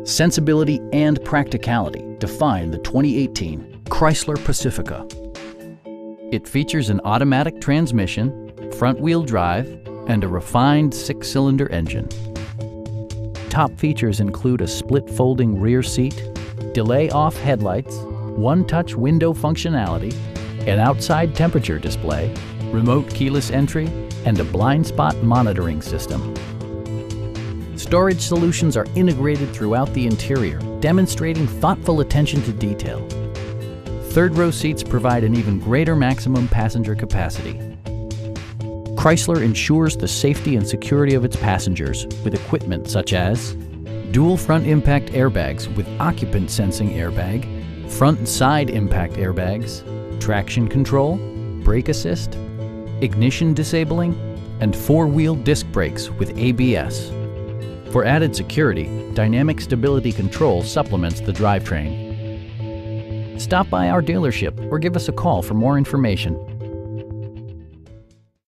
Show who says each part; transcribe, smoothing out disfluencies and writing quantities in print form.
Speaker 1: Sensibility and practicality define the 2018 Chrysler Pacifica. It features an automatic transmission, front-wheel drive, and a refined 6-cylinder engine. Top features include a split folding rear seat, delay-off headlights, one-touch window functionality, an outside temperature display, remote keyless entry, and a blind spot monitoring system. Storage solutions are integrated throughout the interior, demonstrating thoughtful attention to detail. Third-row seats provide an even greater maximum passenger capacity. Chrysler ensures the safety and security of its passengers with equipment such as dual front impact airbags with occupant sensing airbag, front and side impact airbags, traction control, brake assist, ignition disabling, and four-wheel disc brakes with ABS. For added security, dynamic stability control supplements the drivetrain. Stop by our dealership or give us a call for more information.